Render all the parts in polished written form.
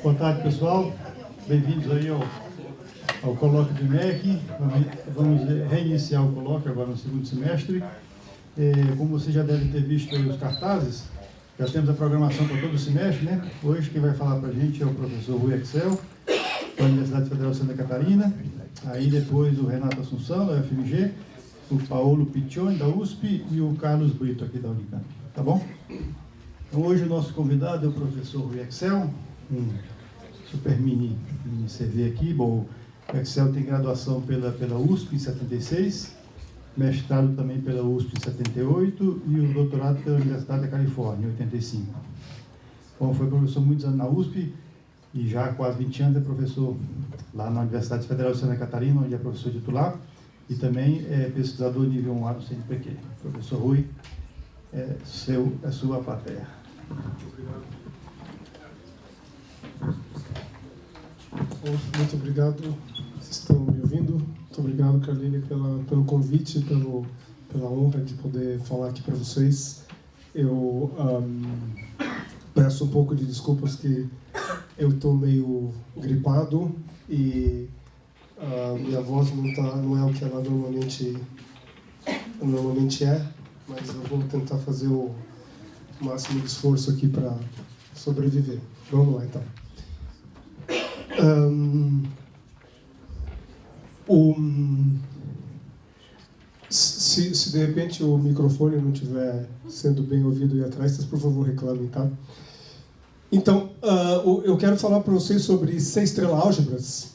Boa tarde, pessoal. Bem-vindos aí ao colóquio do IMEC. Vamos reiniciar o colóquio agora no segundo semestre. Como você já deve ter visto aí os cartazes, já temos a programação para todo o semestre, né? Hoje quem vai falar para a gente é o professor Rui Excel, da Universidade Federal de Santa Catarina. Aí depois o Renato Assunção, da UFMG, o Paulo Piccioni, da USP, e o Carlos Brito, aqui da Unicamp. Tá bom? Então, hoje o nosso convidado é o professor Rui Excel, um super mini CV aqui. Bom, o Excel tem graduação pela USP em 76, mestrado também pela USP em 78 e o doutorado pela Universidade da Califórnia em 85. Bom, foi professor muitos anos na USP e já há quase 20 anos é professor lá na Universidade Federal de Santa Catarina, onde é professor titular, e também é pesquisador nível 1A do CNPq. Professor Rui, é sua plateia. Muito obrigado, vocês estão me ouvindo? Muito obrigado, Carline, pelo convite, pela honra de poder falar aqui para vocês. Eu peço um pouco de desculpas que eu estou meio gripado e minha voz não é o que ela normalmente é, mas eu vou tentar fazer o máximo de esforço aqui para sobreviver. Vamos lá, então. Se de repente o microfone não estiver sendo bem ouvido aí atrás, vocês por favor reclamem, tá? Então, eu quero falar para vocês sobre 6 álgebras.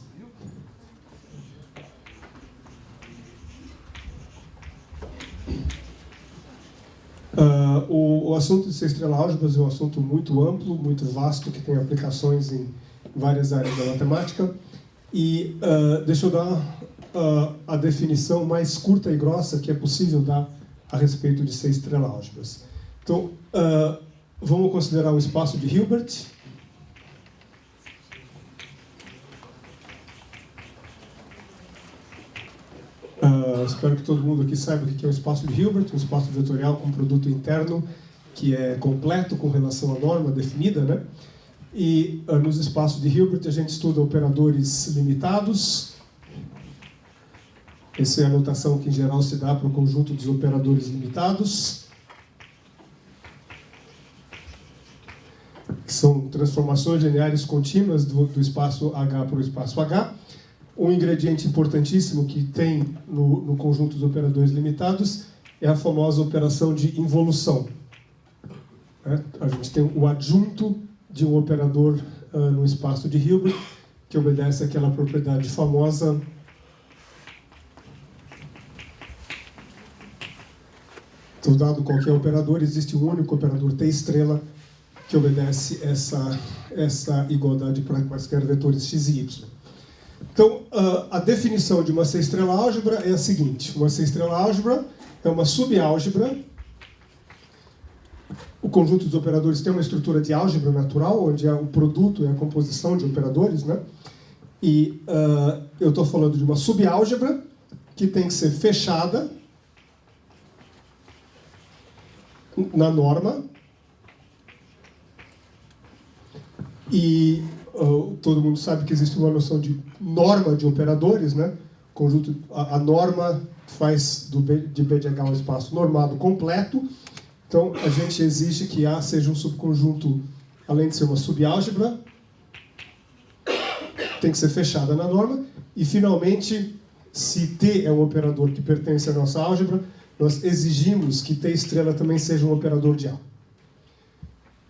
O assunto de 6 álgebras é um assunto muito amplo, muito vasto, que tem aplicações em várias áreas da matemática. E deixa eu dar a definição mais curta e grossa que é possível dar a respeito de 6 álgebras. Então, vamos considerar o espaço de Hilbert. Espero que todo mundo aqui saiba o que é o espaço de Hilbert, um espaço vetorial com produto interno que é completo com relação à norma definida, né? E nos espaços de Hilbert a gente estuda operadores limitados. Essa é a notação que em geral se dá para o conjunto dos operadores limitados, que são transformações lineares contínuas do espaço H para o espaço H. Um ingrediente importantíssimo que tem no conjunto dos operadores limitados é a famosa operação de involução. A gente tem o adjunto de um operador no espaço de Hilbert, que obedece àquela propriedade famosa então, dado qualquer operador, existe um único operador T estrela que obedece essa igualdade para quaisquer vetores x e y. Então, a definição de uma 6 álgebra é a seguinte: uma 6 álgebra é uma subálgebra. O conjunto dos operadores tem uma estrutura de álgebra natural, onde o produto é a composição de operadores, né? E eu estou falando de uma subálgebra que tem que ser fechada na norma. E todo mundo sabe que existe uma noção de norma de operadores, né? Conjunto, a norma faz de B de H um espaço normado completo. Então, a gente exige que A seja um subconjunto, além de ser uma subálgebra, tem que ser fechada na norma. E, finalmente, se T é um operador que pertence à nossa álgebra, nós exigimos que T estrela também seja um operador de A.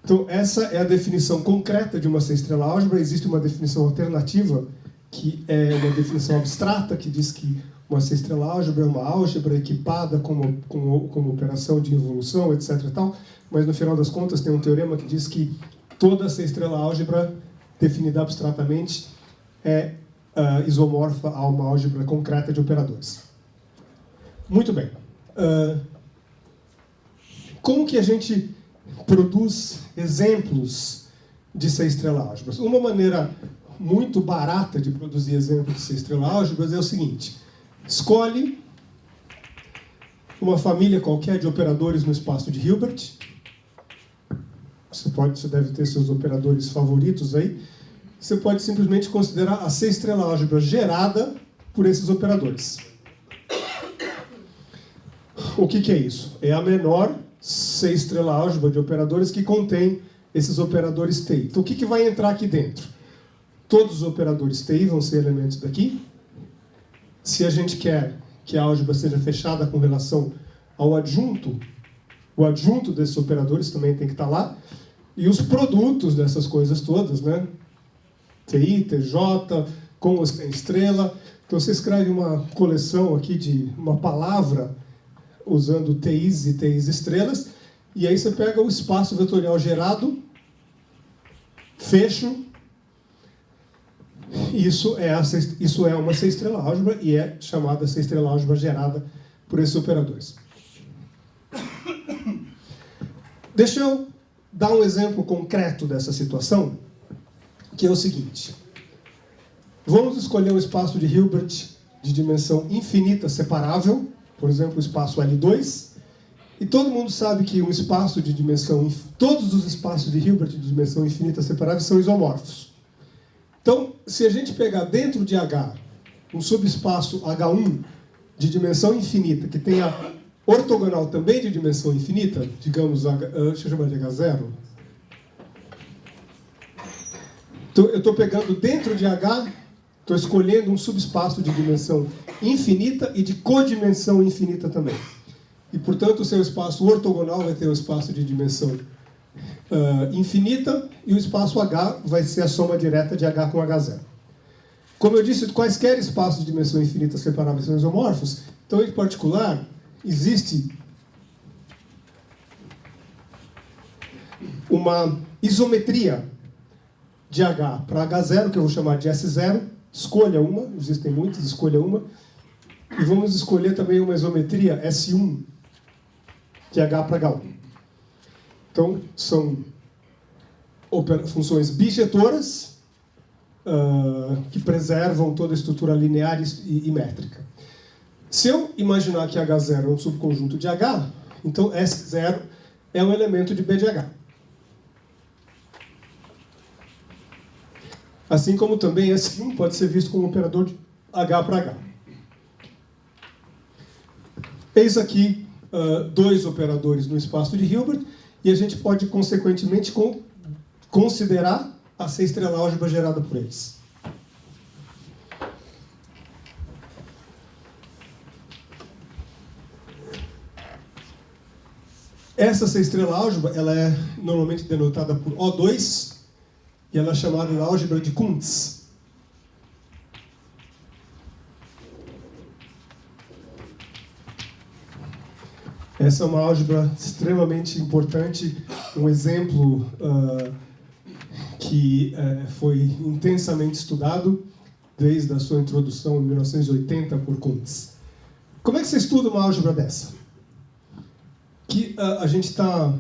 Então, essa é a definição concreta de uma 6 álgebra. Existe uma definição alternativa, que é uma definição abstrata, que diz que uma 6 álgebra é uma álgebra equipada como operação de involução, etc. e tal. Mas, no final das contas, tem um teorema que diz que toda 6 álgebra, definida abstratamente, é isomorfa a uma álgebra concreta de operadores. Muito bem. Como que a gente produz exemplos de 6 álgebras? Uma maneira muito barata de produzir exemplos de 6 álgebras é o seguinte: escolhe uma família qualquer de operadores no espaço de Hilbert. Você deve ter seus operadores favoritos aí. você pode simplesmente considerar a C-estrela álgebra gerada por esses operadores. O que é isso? É a menor C-estrela álgebra de operadores que contém esses operadores TI. Então, o que vai entrar aqui dentro? Todos os operadores TI vão ser elementos daqui. Se a gente quer que a álgebra seja fechada com relação ao adjunto, o adjunto desses operadores também tem que estar lá. E os produtos dessas coisas todas, né? TI, TJ, com ou sem estrela. Então, você escreve uma coleção aqui de uma palavra usando TIs e TIs estrelas, e aí você pega o espaço vetorial gerado, fecho, isso é uma C-estrela álgebra e é chamada C-estrela álgebra gerada por esses operadores. Deixa eu dar um exemplo concreto dessa situação, que é o seguinte. Vamos escolher um espaço de Hilbert de dimensão infinita separável, por exemplo, o espaço L2, e todo mundo sabe que um espaço de dimensão... Todos os espaços de Hilbert de dimensão infinita separável são isomorfos. Então, se a gente pegar dentro de H um subespaço H1 de dimensão infinita, que tenha ortogonal também de dimensão infinita, digamos, deixa eu chamar de H0. Então, eu estou pegando dentro de H, estou escolhendo um subespaço de dimensão infinita e de codimensão infinita também. E, portanto, o seu espaço ortogonal vai ter um espaço de dimensão infinita, e o espaço H vai ser a soma direta de H com H0. Como eu disse, quaisquer espaços de dimensão infinita separáveis são isomorfos. Então, em particular, existe uma isometria de H para H0, que eu vou chamar de S0. Escolha uma, existem muitas, escolha uma. E vamos escolher também uma isometria S1 de H para H1. Então, são funções bijetoras que preservam toda a estrutura linear e métrica. Se eu imaginar que H0 é um subconjunto de H, então S0 é um elemento de B de H. Assim como também S1 pode ser visto como um operador de H para H. Eis aqui dois operadores no espaço de Hilbert, e a gente pode, consequentemente, considerar a C-estrela álgebra gerada por eles. Essa C-estrela álgebra ela é normalmente denotada por O2, e ela é chamada de álgebra de Kuntz. Essa é uma álgebra extremamente importante, um exemplo que foi intensamente estudado desde a sua introdução em 1980 por Kuntz. Como é que você estuda uma álgebra dessa? Que a gente está...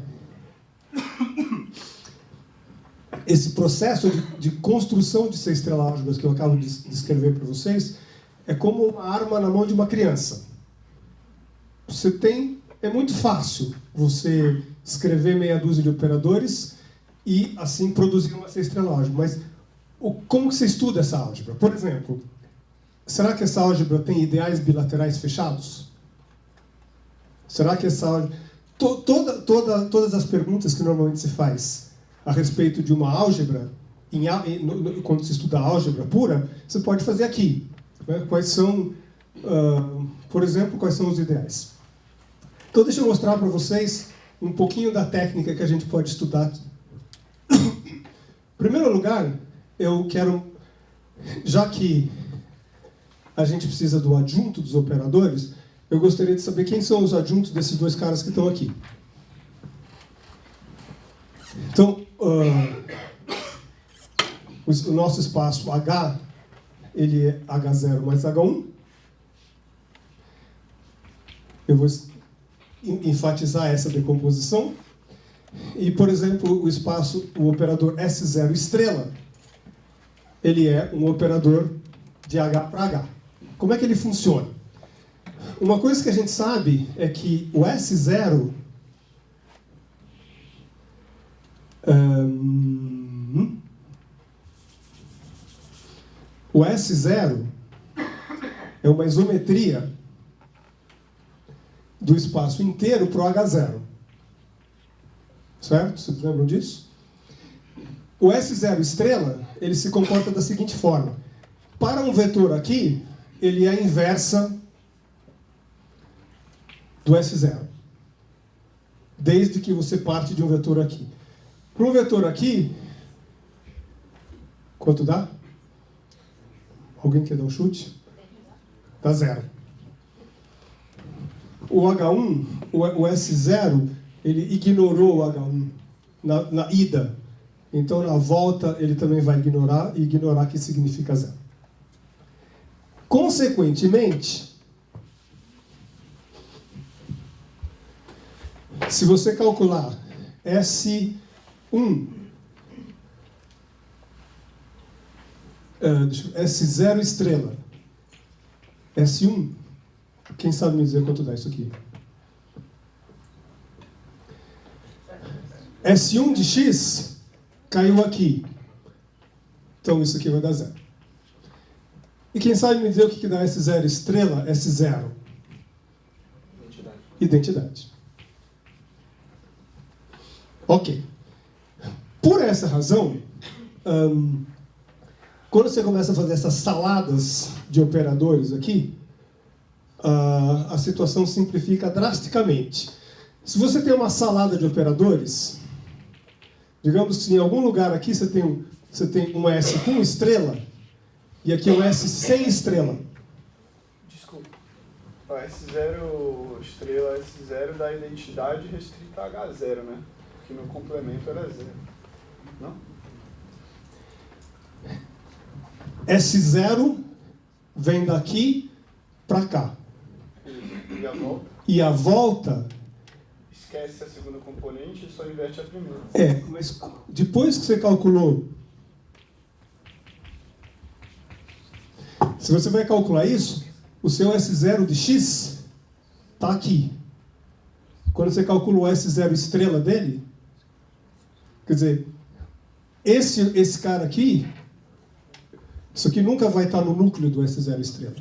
Esse processo de construção de C-estrela álgebras que eu acabo de descrever para vocês é como uma arma na mão de uma criança. Você tem... É muito fácil você escrever meia dúzia de operadores e, assim, produzir uma C-estrela álgebra. Mas como que você estuda essa álgebra? Por exemplo, será que essa álgebra tem ideais bilaterais fechados? Será que essa álgebra... Todas as perguntas que normalmente se faz a respeito de uma álgebra, quando se estuda a álgebra pura, você pode fazer aqui. Né? Quais são, por exemplo, quais são os ideais? Então, deixa eu mostrar para vocês um pouquinho da técnica que a gente pode estudar. Em primeiro lugar, eu quero, já que a gente precisa do adjunto dos operadores, eu gostaria de saber quem são os adjuntos desses dois caras que estão aqui. Então, o nosso espaço H, ele é H0 mais H1. Eu vou enfatizar essa decomposição. E, por exemplo, o operador S0 estrela, ele é um operador de H para H. Como é que ele funciona? Uma coisa que a gente sabe é que o S0 O S0 é uma isometria do espaço inteiro para o H0. Certo? Vocês lembram disso? O S0 estrela, ele se comporta da seguinte forma. Para um vetor aqui, ele é a inversa do S0. Desde que você parte de um vetor aqui. Para um vetor aqui, quanto dá? Alguém quer dar um chute? Dá 0. O H1, o S0, ele ignorou o H1 na ida. Então, na volta, ele também vai ignorar, e ignorar que significa 0. Consequentemente, se você calcular S1, S0 estrela, S1, quem sabe me dizer quanto dá isso aqui? S1 de x caiu aqui. Então isso aqui vai dar 0. E quem sabe me dizer o que dá S0 estrela, S0? Identidade. Ok. Por essa razão, quando você começa a fazer essas saladas de operadores aqui, a situação simplifica drasticamente. Se você tem uma salada de operadores, digamos que em algum lugar aqui você tem um S com estrela, e aqui um S sem estrela. Desculpa. O S0 estrela, S0 dá identidade restrita a H0, né? Porque meu complemento era 0. Não? S0 vem daqui para cá. E a volta? E a volta... Esquece a segunda componente e só inverte a primeira. Mas depois que você calculou... Se você vai calcular isso, o seu S0 de x está aqui. Quando você calcula o S0 estrela dele, quer dizer, esse cara aqui, isso aqui nunca vai estar no núcleo do S0 estrela.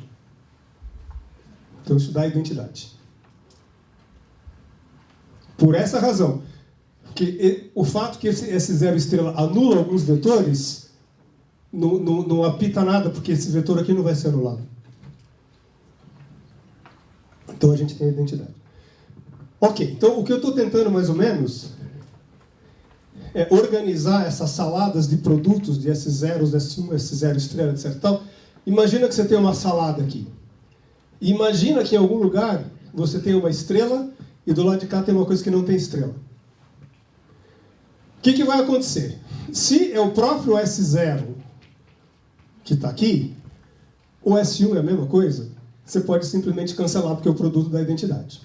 Então isso dá identidade. Por essa razão, que o fato que esse S0 estrela anula alguns vetores, não apita nada, porque esse vetor aqui não vai ser anulado. Então a gente tem a identidade. Ok, então o que eu estou tentando mais ou menos é organizar essas saladas de produtos de S0, S1, S0 estrela, etc. Tal. Imagina que você tem uma salada aqui. Imagina que em algum lugar você tem uma estrela e do lado de cá tem uma coisa que não tem estrela. O que vai acontecer? Se é o próprio S0 que está aqui, o S1 é a mesma coisa, você pode simplesmente cancelar porque é o produto da identidade.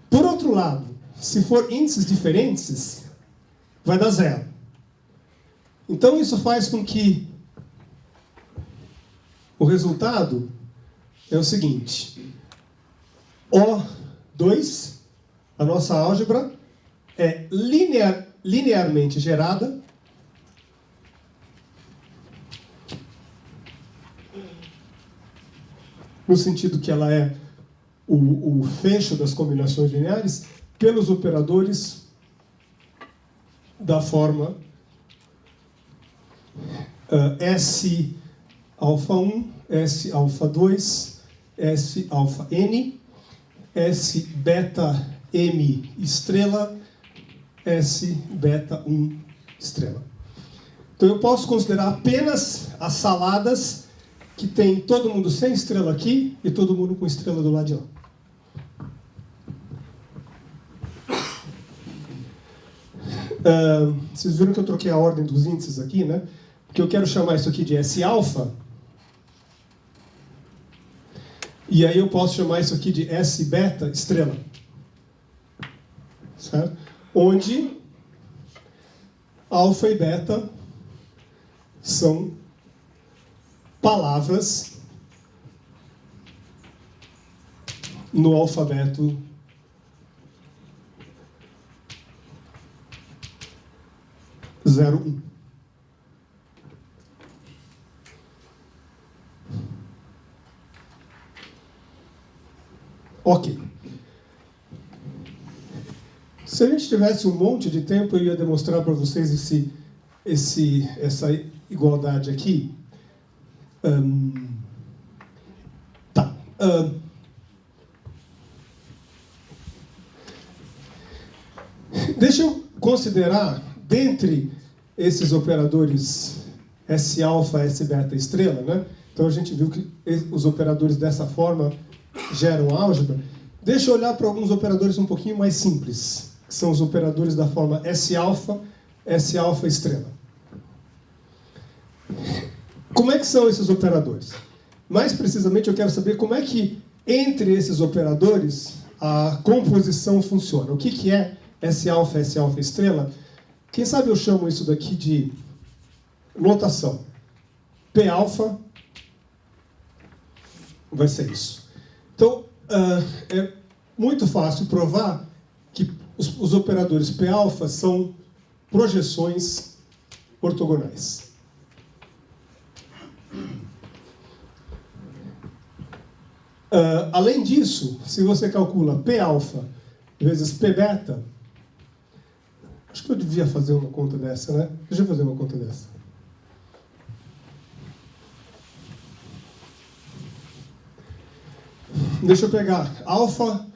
Por outro lado, se for índices diferentes, vai dar 0. Então isso faz com que o resultado é o seguinte: O2, a nossa álgebra, é linearmente gerada no sentido que ela é o fecho das combinações lineares pelos operadores da forma S alfa 1, S alfa 2, S alfa n, S beta m estrela, S beta 1 estrela. Então eu posso considerar apenas as saladas que tem todo mundo sem estrela aqui e todo mundo com estrela do lado de lá. Vocês viram que eu troquei a ordem dos índices aqui, né? Porque eu quero chamar isso aqui de S alfa. E aí eu posso chamar isso aqui de S beta estrela. Certo? Onde alfa e beta são palavras no alfabeto (0, 1). Ok. Se a gente tivesse um monte de tempo, eu ia demonstrar para vocês essa igualdade aqui. Tá. Deixa eu considerar, dentre esses operadores S alfa, S beta, estrela, né? Então a gente viu que os operadores dessa forma geram álgebra. Deixa eu olhar para alguns operadores um pouquinho mais simples, que são os operadores da forma S alfa estrela. Como é que são esses operadores? Mais precisamente, eu quero saber como é que, entre esses operadores, a composição funciona. O que é S alfa estrela? Quem sabe eu chamo isso daqui de notação. P alfa vai ser isso. Então, é muito fácil provar que os operadores P alfa são projeções ortogonais. Além disso, se você calcula P alfa vezes P beta, acho que eu devia fazer uma conta dessa, né? Deixa eu fazer uma conta dessa. Deixa eu pegar alfa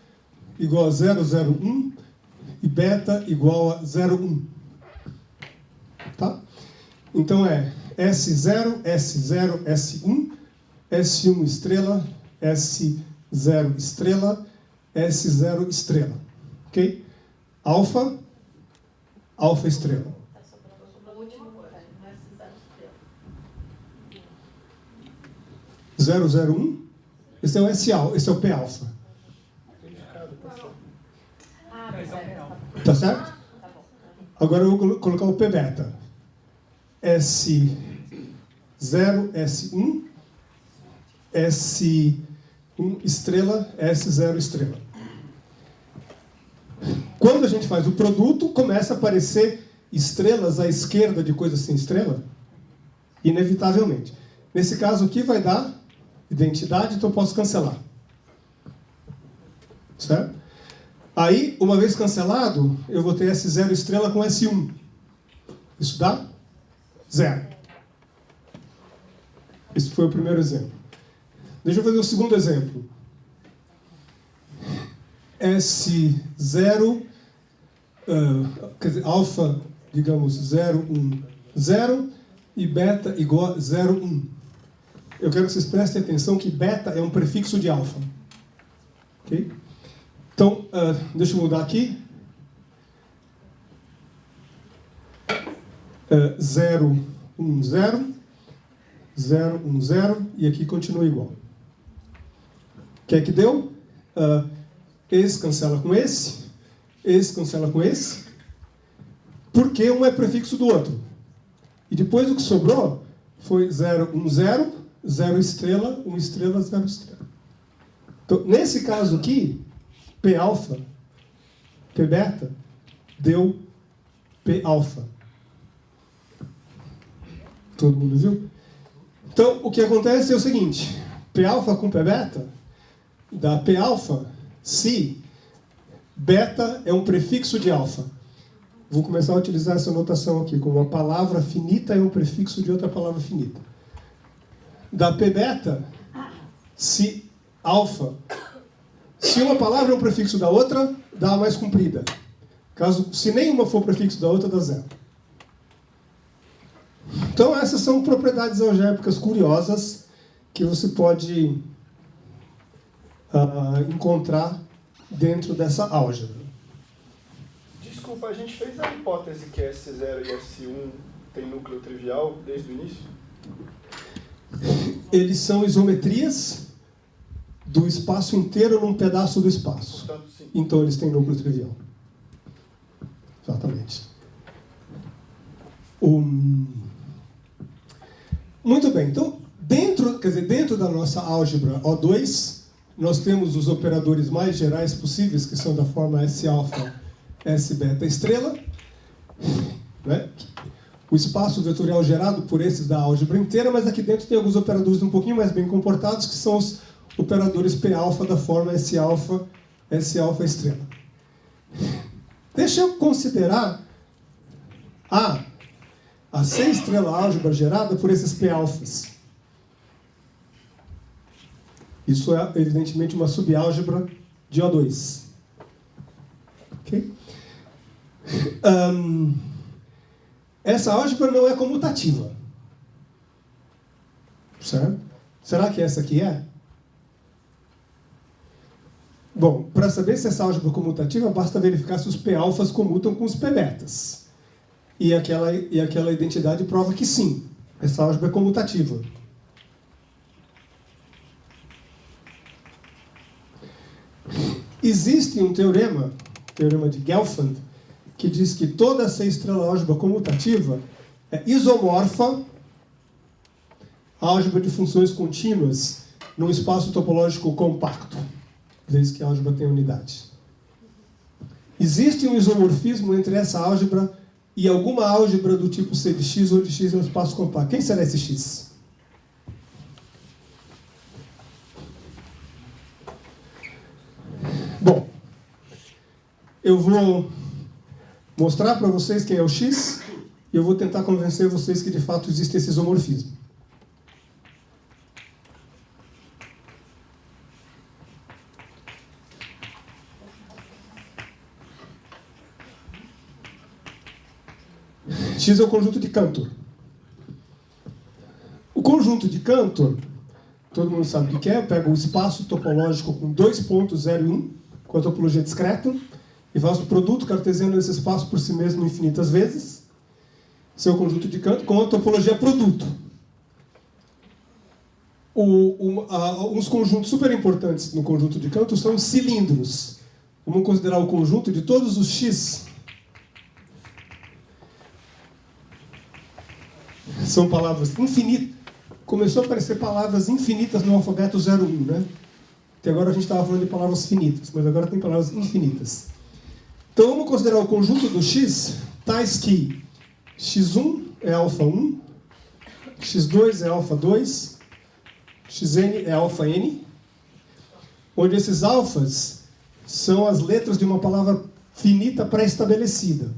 igual a 0,01 e beta igual a 0,1. Tá? Então é S0, S0, S1, S1 estrela, S0 estrela, S0 estrela. Ok? Alfa estrela. 001. Esse é o S alfa, esse é o P alfa. Tá certo? Agora eu vou colocar o P beta. S0, S1, S1 estrela, S0 estrela. Quando a gente faz o produto, começa a aparecer estrelas à esquerda de coisas sem estrela, inevitavelmente. Nesse caso aqui vai dar identidade, então eu posso cancelar. Certo? Aí, uma vez cancelado, eu vou ter S0 estrela com S1. Isso dá 0. Esse foi o primeiro exemplo. Deixa eu fazer o segundo exemplo. S0, quer dizer, alfa, digamos, 0, 1, 0, e beta igual a 0, 1. Eu quero que vocês prestem atenção que beta é um prefixo de alfa. Ok? Então, deixa eu mudar aqui. 0, 1, 0. 0, 1, 0. E aqui continua igual. O que é que deu? Esse cancela com esse cancela com esse, porque um é prefixo do outro. E depois o que sobrou foi 0, 1, 0, 0 estrela, 1 estrela, 0 estrela. Então, nesse caso aqui, P alfa, P beta, deu P alfa. Todo mundo viu? Então, o que acontece é o seguinte, P alfa com P beta dá P alfa se beta é um prefixo de alfa. Vou começar a utilizar essa notação aqui, como uma palavra finita é um prefixo de outra palavra finita. Da P beta, se alfa, se uma palavra é um prefixo da outra, dá a mais comprida. Se nenhuma for prefixo da outra, dá 0. Então essas são propriedades algébricas curiosas que você pode encontrar dentro dessa álgebra. Desculpa, a gente fez a hipótese que S0 e S1 tem núcleo trivial desde o início? Eles são isometrias do espaço inteiro num pedaço do espaço. Portanto, sim. Então eles têm núcleo trivial. Exatamente. Muito bem, então, dentro da nossa álgebra O2, nós temos os operadores mais gerais possíveis, que são da forma S alfa, S beta estrela, né? O espaço vetorial gerado por esses da álgebra inteira, mas aqui dentro tem alguns operadores um pouquinho mais bem comportados, que são operadores P-alfa da forma S-alfa estrela. Deixa eu considerar a C estrela álgebra gerada por esses P-alfas. Isso é, evidentemente, uma subálgebra de O2. Ok? Essa álgebra não é comutativa. Certo? Será que essa aqui é? Bom, para saber se essa álgebra é comutativa, basta verificar se os P-alfas comutam com os P-betas. E aquela identidade prova que sim, essa álgebra é comutativa. Existe um teorema de Gelfand, que diz que toda C estrela álgebra comutativa é isomorfa à álgebra de funções contínuas num espaço topológico compacto, desde que a álgebra tem unidade. Existe um isomorfismo entre essa álgebra e alguma álgebra do tipo C de x, onde x é um espaço compacto. Quem será esse x? Bom, eu vou mostrar para vocês quem é o x e eu vou tentar convencer vocês que de fato existe esse isomorfismo. X é o conjunto de Cantor. O conjunto de Cantor, todo mundo sabe o que é, pega um espaço topológico com 2 pontos 0 e 1, com a topologia discreta, e faz o produto cartesiano desse espaço por si mesmo infinitas vezes. Esse é o conjunto de Cantor com a topologia produto. Uns conjuntos super importantes no conjunto de Cantor são os cilindros. Vamos considerar o conjunto de todos os x. São palavras infinitas. Começou a aparecer palavras infinitas no alfabeto 01, né? Até agora a gente estava falando de palavras finitas, mas agora tem palavras infinitas. Então vamos considerar o conjunto do x, tais que x1 é alfa 1, x2 é alfa 2, xn é alfa n, onde esses alfas são as letras de uma palavra finita pré-estabelecida.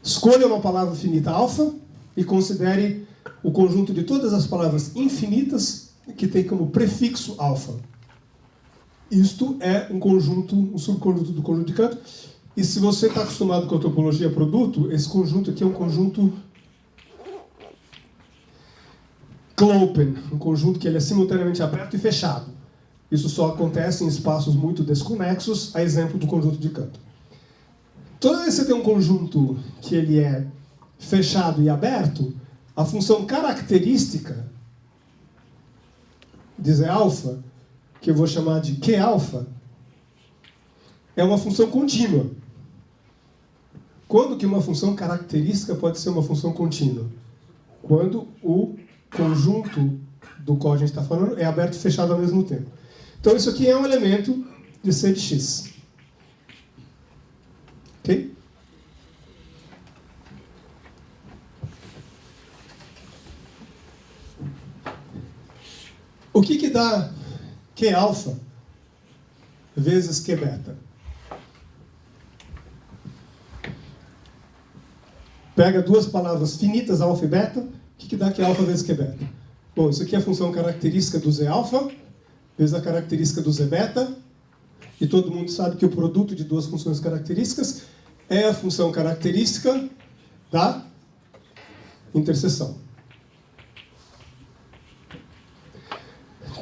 Escolha uma palavra finita alfa e considere o conjunto de todas as palavras infinitas que tem como prefixo alfa. Isto é um conjunto, um subconjunto do conjunto de Cantor. E se você está acostumado com a topologia produto, esse conjunto aqui é um conjunto Klopen, um conjunto que ele é simultaneamente aberto e fechado. Isso só acontece em espaços muito desconexos, a exemplo do conjunto de Cantor. Toda vez que você tem um conjunto que ele é fechado e aberto, a função característica de Z alfa, que eu vou chamar de Q alfa, é uma função contínua. Quando que uma função característica pode ser uma função contínua? Quando o conjunto do qual a gente está falando é aberto e fechado ao mesmo tempo. Então isso aqui é um elemento de C de x. Ok? O que dá Q alfa vezes Q beta? Pega duas palavras finitas, alfa e beta, o que dá Q alfa vezes Q beta? Bom, isso aqui é a função característica do Z alfa vezes a característica do Z beta, e todo mundo sabe que o produto de duas funções características é a função característica da interseção.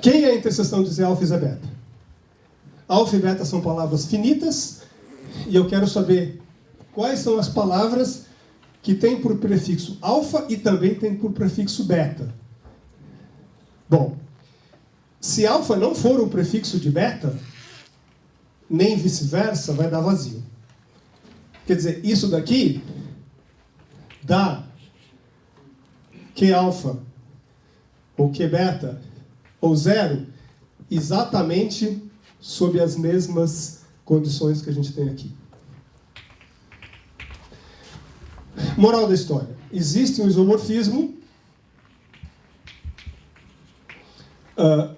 Quem é a interseção de Z alfa e Z beta? Alfa e beta são palavras finitas, e eu quero saber quais são as palavras que têm por prefixo alfa e também têm por prefixo beta. Bom, se alfa não for um prefixo de beta, nem vice-versa, vai dar vazio. Quer dizer, isso daqui dá Q alfa ou Q beta ou zero exatamente sob as mesmas condições que a gente tem aqui. Moral da história. Existe um isomorfismo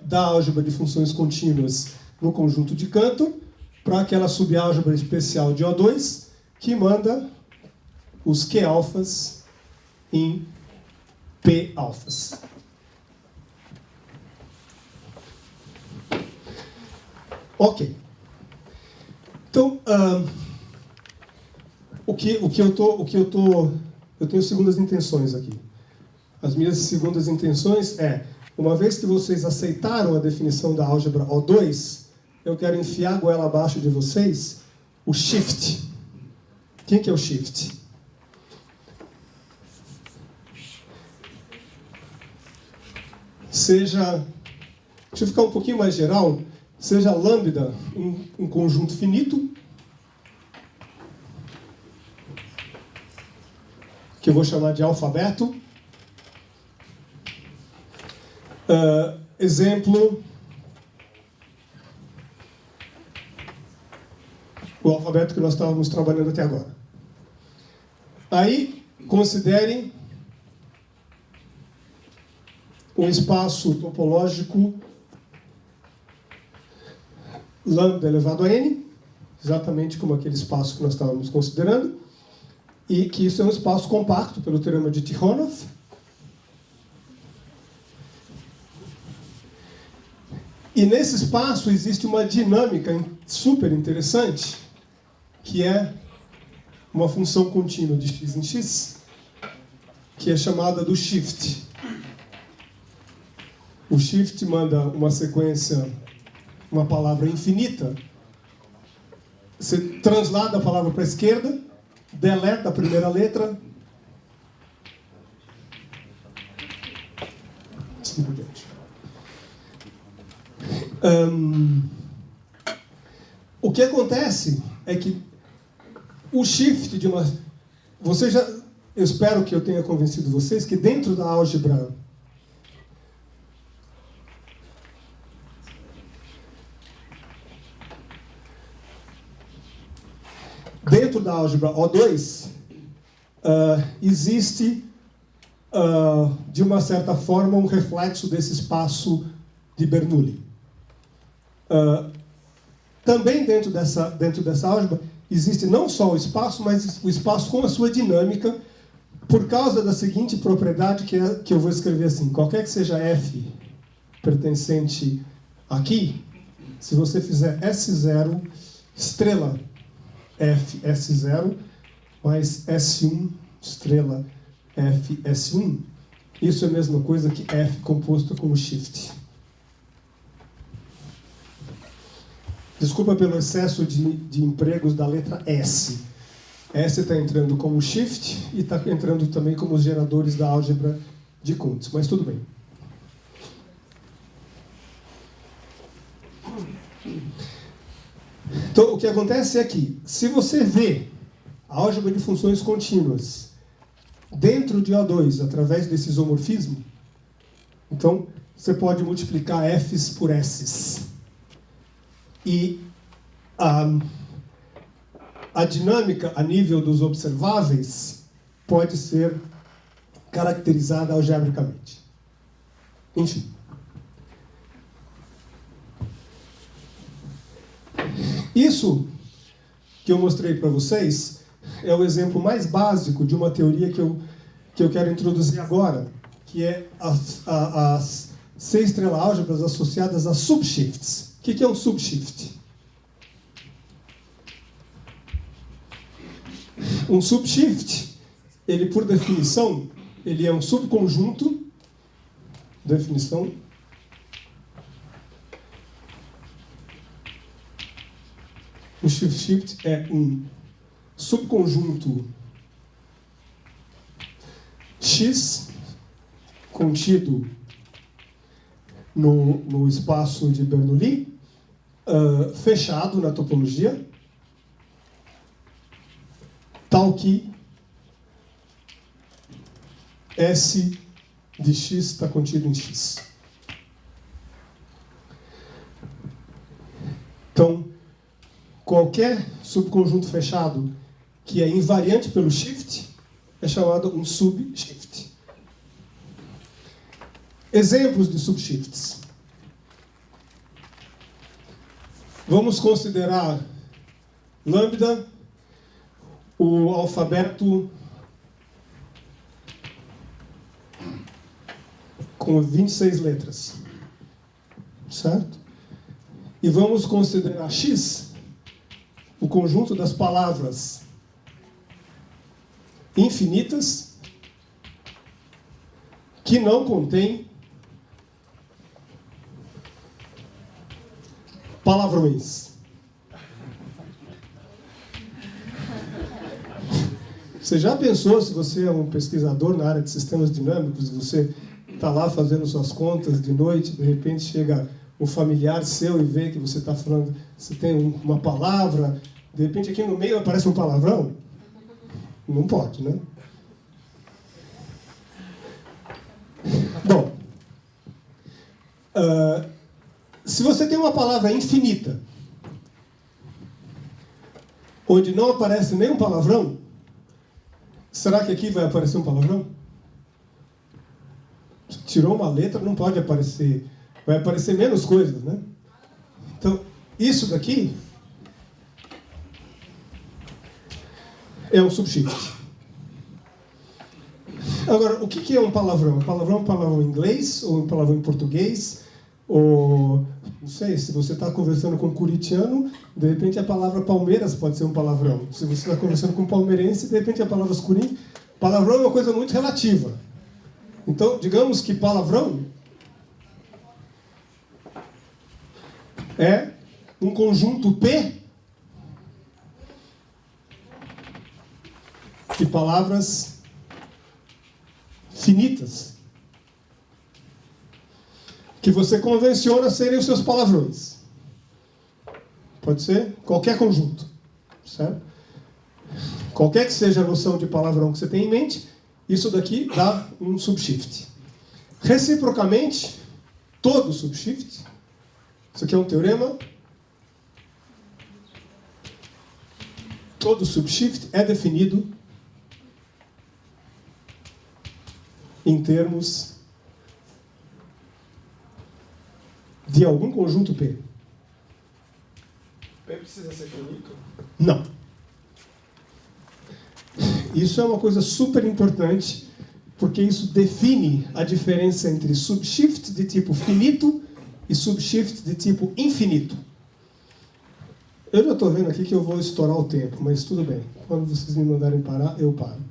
da álgebra de funções contínuas no conjunto de Cantor para aquela subálgebra especial de O2 que manda os Q-alfas em P-alfas. Ok. Então, eu tenho segundas intenções aqui. As minhas segundas intenções uma vez que vocês aceitaram a definição da álgebra O2, eu quero enfiar a goela abaixo de vocês o shift. Quem que é o shift? Deixa eu ficar um pouquinho mais geral, seja lambda um conjunto finito, que eu vou chamar de alfabeto. Exemplo, o alfabeto que nós estávamos trabalhando até agora. Aí, considere um espaço topológico lambda elevado a n, exatamente como aquele espaço que nós estávamos considerando, e que isso é um espaço compacto pelo teorema de Tikhonov. E nesse espaço existe uma dinâmica super interessante, que é uma função contínua de x em x, que é chamada do shift. O shift manda uma sequência, uma palavra infinita, você translada a palavra para a esquerda, deleta a primeira letra, assim por diante. O que acontece é que o shift de uma... eu espero que eu tenha convencido vocês que dentro da álgebra O2 existe, de uma certa forma, um reflexo desse espaço de Bernoulli. Também dentro dessa álgebra existe não só o espaço, mas o espaço com a sua dinâmica, por causa da seguinte propriedade que eu vou escrever assim: qualquer que seja f pertencente aqui, se você fizer S0 estrela f S0 mais S1 estrela f S1, isso é a mesma coisa que f composto com o shift. Desculpa pelo excesso de empregos da letra S. S está entrando como shift e está entrando também como os geradores da álgebra de Kuntz, mas tudo bem. Então, o que acontece é que, se você vê a álgebra de funções contínuas dentro de O2, através desse isomorfismo, então, você pode multiplicar Fs por Ss. E a dinâmica a nível dos observáveis pode ser caracterizada algebricamente. Enfim. Isso que eu mostrei para vocês é o exemplo mais básico de uma teoria que eu quero introduzir agora, que é as C-estrela álgebras associadas a subshifts. O que é um subshift? Um subshift, ele por definição, ele é um subconjunto, definição, o shift é um subconjunto X contido no espaço de Bernoulli, fechado na topologia, tal que S de X está contido em X. Então, qualquer subconjunto fechado que é invariante pelo shift é chamado um subshift. Exemplos de subshifts. Vamos considerar lambda, o alfabeto com 26 letras, certo? E vamos considerar x, o conjunto das palavras infinitas que não contém palavrões. Você já pensou, se você é um pesquisador na área de sistemas dinâmicos, você está lá fazendo suas contas de noite, de repente chega um familiar seu e vê que você está falando, você tem uma palavra, de repente aqui no meio aparece um palavrão? Não pode, né? Bom, se você tem uma palavra infinita, onde não aparece nenhum palavrão, será que aqui vai aparecer um palavrão? Tirou uma letra, não pode aparecer. Vai aparecer menos coisas, né? Então, isso daqui é um subshift. Agora, o que é um palavrão? Um palavrão é um palavrão em inglês, ou um palavrão em português, ou, não sei, se você está conversando com um curitiano, de repente a palavra Palmeiras pode ser um palavrão. Se você está conversando com um palmeirense, de repente a palavra Corinthians. Palavrão é uma coisa muito relativa. Então, digamos que palavrão é um conjunto P de palavras finitas que você convenciona serem os seus palavrões. Pode ser qualquer conjunto, certo? Qualquer que seja a noção de palavrão que você tem em mente, isso daqui dá um subshift. Reciprocamente, todo subshift, isso aqui é um teorema, todo subshift é definido em termos de algum conjunto P. P precisa ser finito? Não. Isso é uma coisa super importante, porque isso define a diferença entre subshift de tipo finito e subshift de tipo infinito. Eu já estou vendo aqui que eu vou estourar o tempo, mas tudo bem. Quando vocês me mandarem parar, eu paro.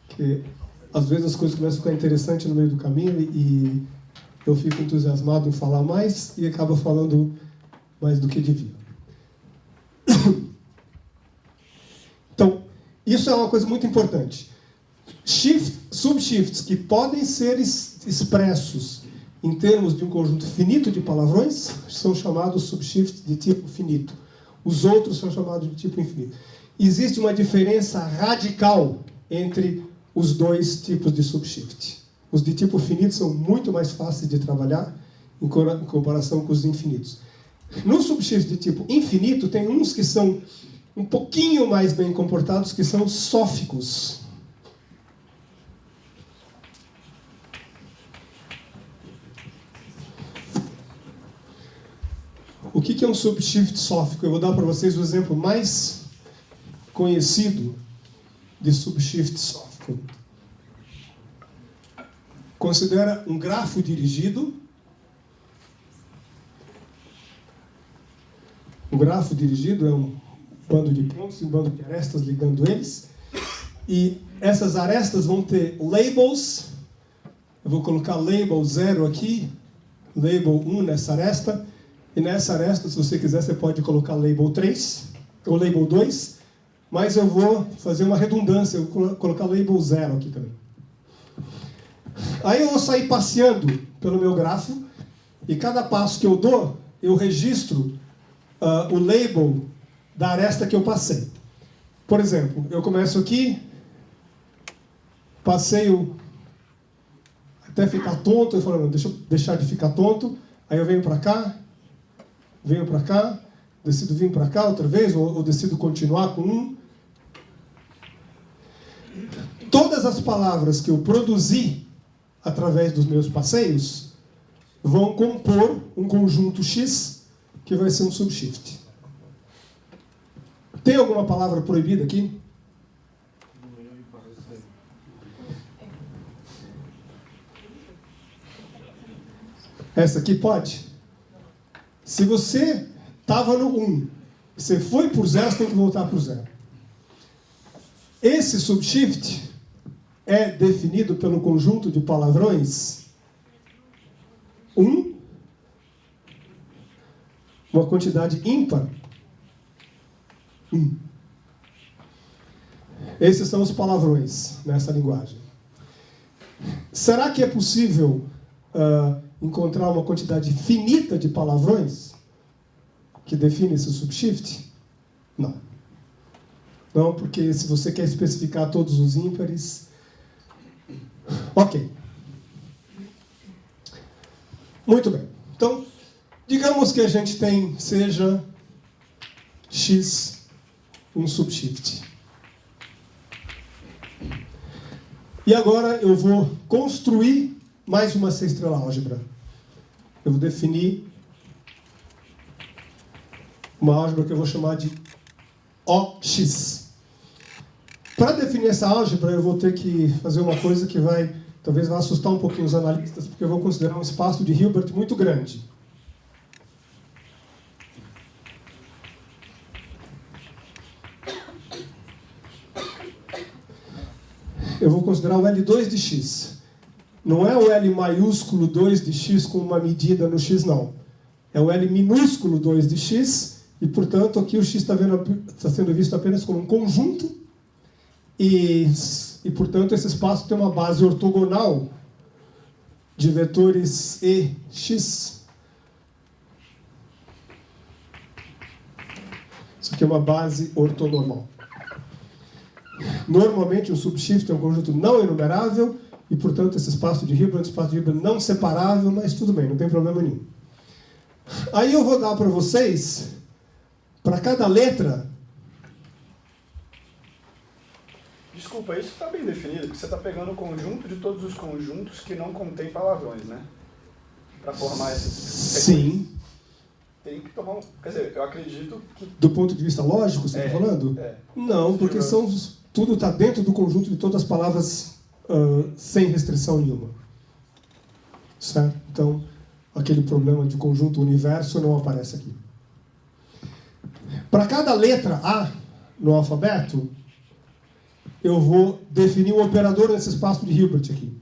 Porque às vezes as coisas começam a ficar interessantes no meio do caminho e eu fico entusiasmado em falar mais e acabo falando mais do que devia. Então, isso é uma coisa muito importante. Subshifts que podem ser expressos em termos de um conjunto finito de palavrões são chamados subshifts de tipo finito. Os outros são chamados de tipo infinito. Existe uma diferença radical entre os dois tipos de subshift. Os de tipo finito são muito mais fáceis de trabalhar em comparação com os infinitos. No subshift de tipo infinito, tem uns que são um pouquinho mais bem comportados, que são sóficos. O que é um subshift sófico? Eu vou dar para vocês o exemplo mais conhecido de subshift sófico. Considera um grafo dirigido. Um grafo dirigido é um bando de pontos, um bando de arestas ligando eles. E essas arestas vão ter labels. Eu vou colocar label 0 aqui, label 1 nessa aresta. E nessa aresta, se você quiser, você pode colocar label 3 ou label 2. Mas eu vou fazer uma redundância, eu vou colocar label 0 aqui também. Aí eu vou sair passeando pelo meu grafo. E cada passo que eu dou, eu registro o label da aresta que eu passei. Por exemplo, eu começo aqui, passeio até ficar tonto, eu falo, não, deixa eu deixar de ficar tonto, aí eu venho para cá, decido vir para cá outra vez, ou decido continuar com um. Todas as palavras que eu produzi através dos meus passeios vão compor um conjunto X que vai ser um subshift. Tem alguma palavra proibida aqui? Essa aqui pode? Se você estava no 1, você foi por 0, você tem que voltar por 0. Esse subshift é definido pelo conjunto de palavrões 1, uma quantidade ímpar. 1. Esses são os palavrões nessa linguagem. Será que é possível encontrar uma quantidade finita de palavrões que define esse subshift? Não. Não, porque se você quer especificar todos os ímpares... Ok. Muito bem. Então, digamos que a gente seja x um subshift. E agora eu vou construir mais uma sextrela álgebra. Eu vou definir uma álgebra que eu vou chamar de OX. Para definir essa álgebra, eu vou ter que fazer uma coisa que talvez vai assustar um pouquinho os analistas, porque eu vou considerar um espaço de Hilbert muito grande. Eu vou considerar o L2 de x. Não é o L maiúsculo 2 de x com uma medida no x, não. É o L minúsculo 2 de x, e, portanto, aqui o x está sendo visto apenas como um conjunto, e, portanto, esse espaço tem uma base ortogonal de vetores E, x. Isso aqui é uma base ortonormal. Normalmente, o subshift é um conjunto não enumerável, e, portanto, esse espaço de Hilbert é um espaço de Hilbert não separável, mas tudo bem, não tem problema nenhum. Aí eu vou dar para vocês, para cada letra... Desculpa, isso está bem definido, porque você está pegando o conjunto de todos os conjuntos que não contém palavrões, né? Para formar esse... Sim. Tem que tomar Quer dizer, eu acredito que... Do ponto de vista lógico, você está falando? Não, porque tudo está dentro do conjunto de todas as palavras sem restrição nenhuma. Certo? Então, aquele problema de conjunto universo não aparece aqui. Para cada letra A no alfabeto, eu vou definir um operador nesse espaço de Hilbert aqui.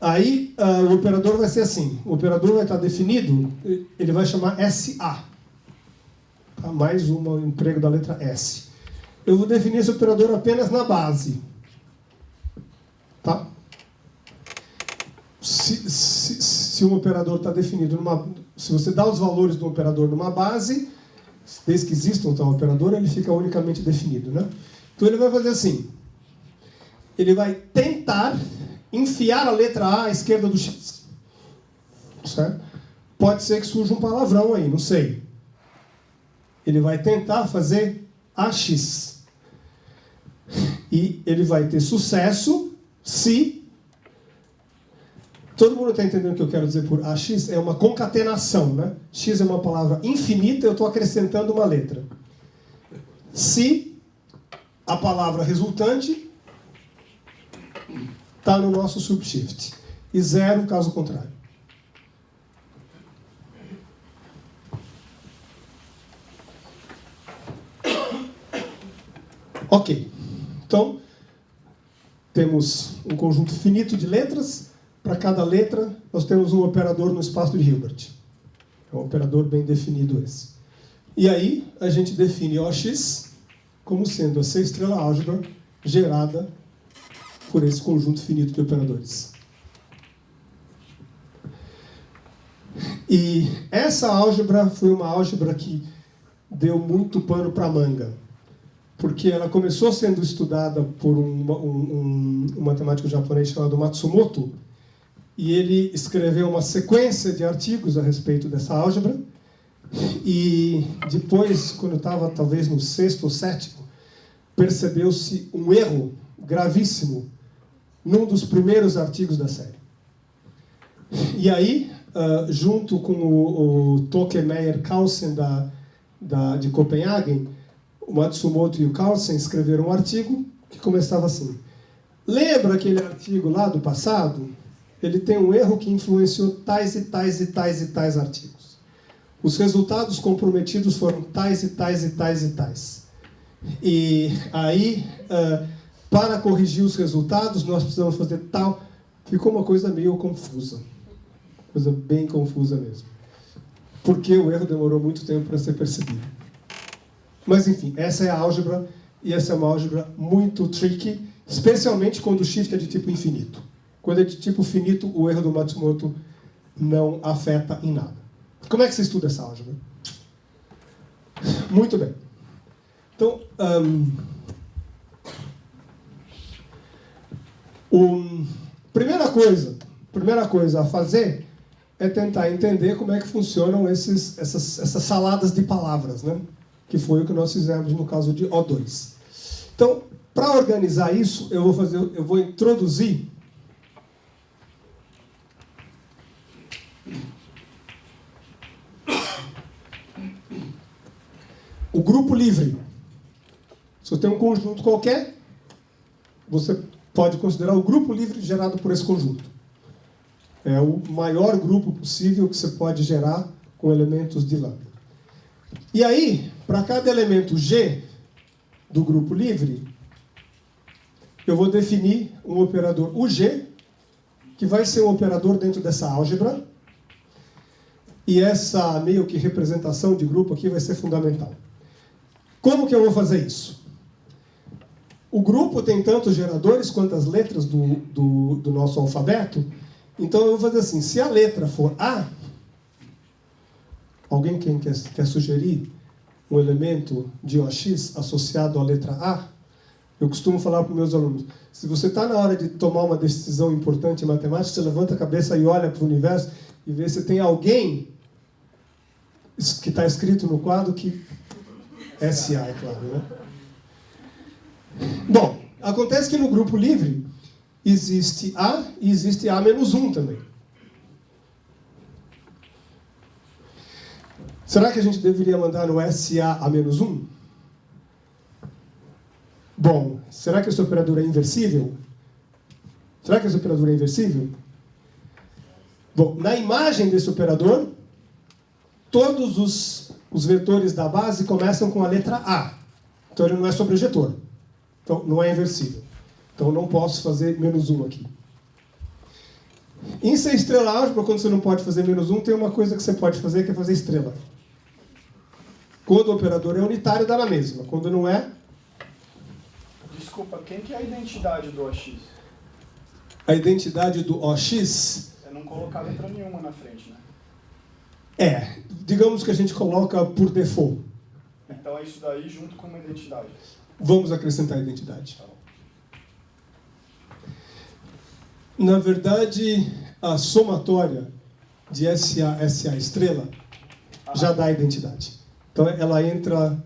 Aí, o operador vai ser assim. O operador vai estar definido, ele vai chamar SA. Tá? Mais um emprego da letra S. Eu vou definir esse operador apenas na base. Tá? Se um operador está definido se você dá os valores do operador numa base, desde que exista um tal operador, ele fica unicamente definido, né? Então ele vai fazer assim. Ele vai tentar enfiar a letra A à esquerda do X. Certo? Pode ser que surja um palavrão aí, não sei. Ele vai tentar fazer AX. E ele vai ter sucesso se... Todo mundo está entendendo o que eu quero dizer por AX? É uma concatenação, né? X é uma palavra infinita, eu estou acrescentando uma letra. Se a palavra resultante está no nosso subshift. E 0, caso contrário. Ok. Então, temos um conjunto finito de letras. Para cada letra, nós temos um operador no espaço de Hilbert. É um operador bem definido esse. E aí, a gente define OX como sendo a sextrela álgebra gerada por esse conjunto finito de operadores. E essa álgebra foi uma álgebra que deu muito pano para a manga, porque ela começou sendo estudada por um matemático japonês chamado Matsumoto, e ele escreveu uma sequência de artigos a respeito dessa álgebra, e depois, quando eu estava talvez no 6º ou 7º, percebeu-se um erro gravíssimo num dos primeiros artigos da série. E aí, junto com o Toke Meyer Carlsen de Copenhagen, o Matsumoto e o Carlsen escreveram um artigo que começava assim: lembra aquele artigo lá do passado? Ele tem um erro que influenciou tais e tais e tais e tais artigos. Os resultados comprometidos foram tais e tais e tais e tais. E aí, para corrigir os resultados, nós precisamos fazer tal. Ficou uma coisa meio confusa. Coisa bem confusa mesmo. Porque o erro demorou muito tempo para ser percebido. Mas, enfim, essa é a álgebra, e essa é uma álgebra muito tricky, especialmente quando o shift é de tipo infinito. Quando é de tipo finito, o erro do Matsumoto não afeta em nada. Como é que se estuda essa álgebra? Muito bem. Então, primeira coisa a fazer é tentar entender como é que funcionam essas saladas de palavras, né? Que foi o que nós fizemos no caso de O2. Então, para organizar isso, eu vou introduzir o grupo livre. Se você tem um conjunto qualquer, você pode considerar o grupo livre gerado por esse conjunto. É o maior grupo possível que você pode gerar com elementos de lambda. E aí, para cada elemento G do grupo livre, eu vou definir um operador UG, que vai ser um operador dentro dessa álgebra, e essa meio que representação de grupo aqui vai ser fundamental. Como que eu vou fazer isso? O grupo tem tantos geradores quanto as letras do nosso alfabeto. Então eu vou fazer assim, se a letra for A, alguém quer sugerir um elemento de OX associado à letra A? Eu costumo falar para os meus alunos, se você está na hora de tomar uma decisão importante em matemática, você levanta a cabeça e olha para o universo e vê se tem alguém que está escrito no quadro que... SA, é claro, né? Bom, acontece que no grupo livre existe A e existe A menos 1 também. Será que a gente deveria mandar no SA A menos 1? Bom, será que esse operador é inversível? Será que esse operador é inversível? Bom, na imagem desse operador, todos os vetores da base começam com a letra A. Então ele não é sobrejetor. Então não é inversível. Então não posso fazer menos 1 aqui. Em ser estrela álgebra, quando você não pode fazer menos 1, tem uma coisa que você pode fazer, que é fazer estrela. Quando o operador é unitário, dá na mesma. Quando não é... Desculpa, quem que é a identidade do OX? A identidade do OX... É não colocar letra nenhuma na frente, né? Digamos que a gente coloca por default. Então é isso daí junto com uma identidade. Vamos acrescentar a identidade. Na verdade, a somatória de SA estrela já dá a identidade. Então ela entra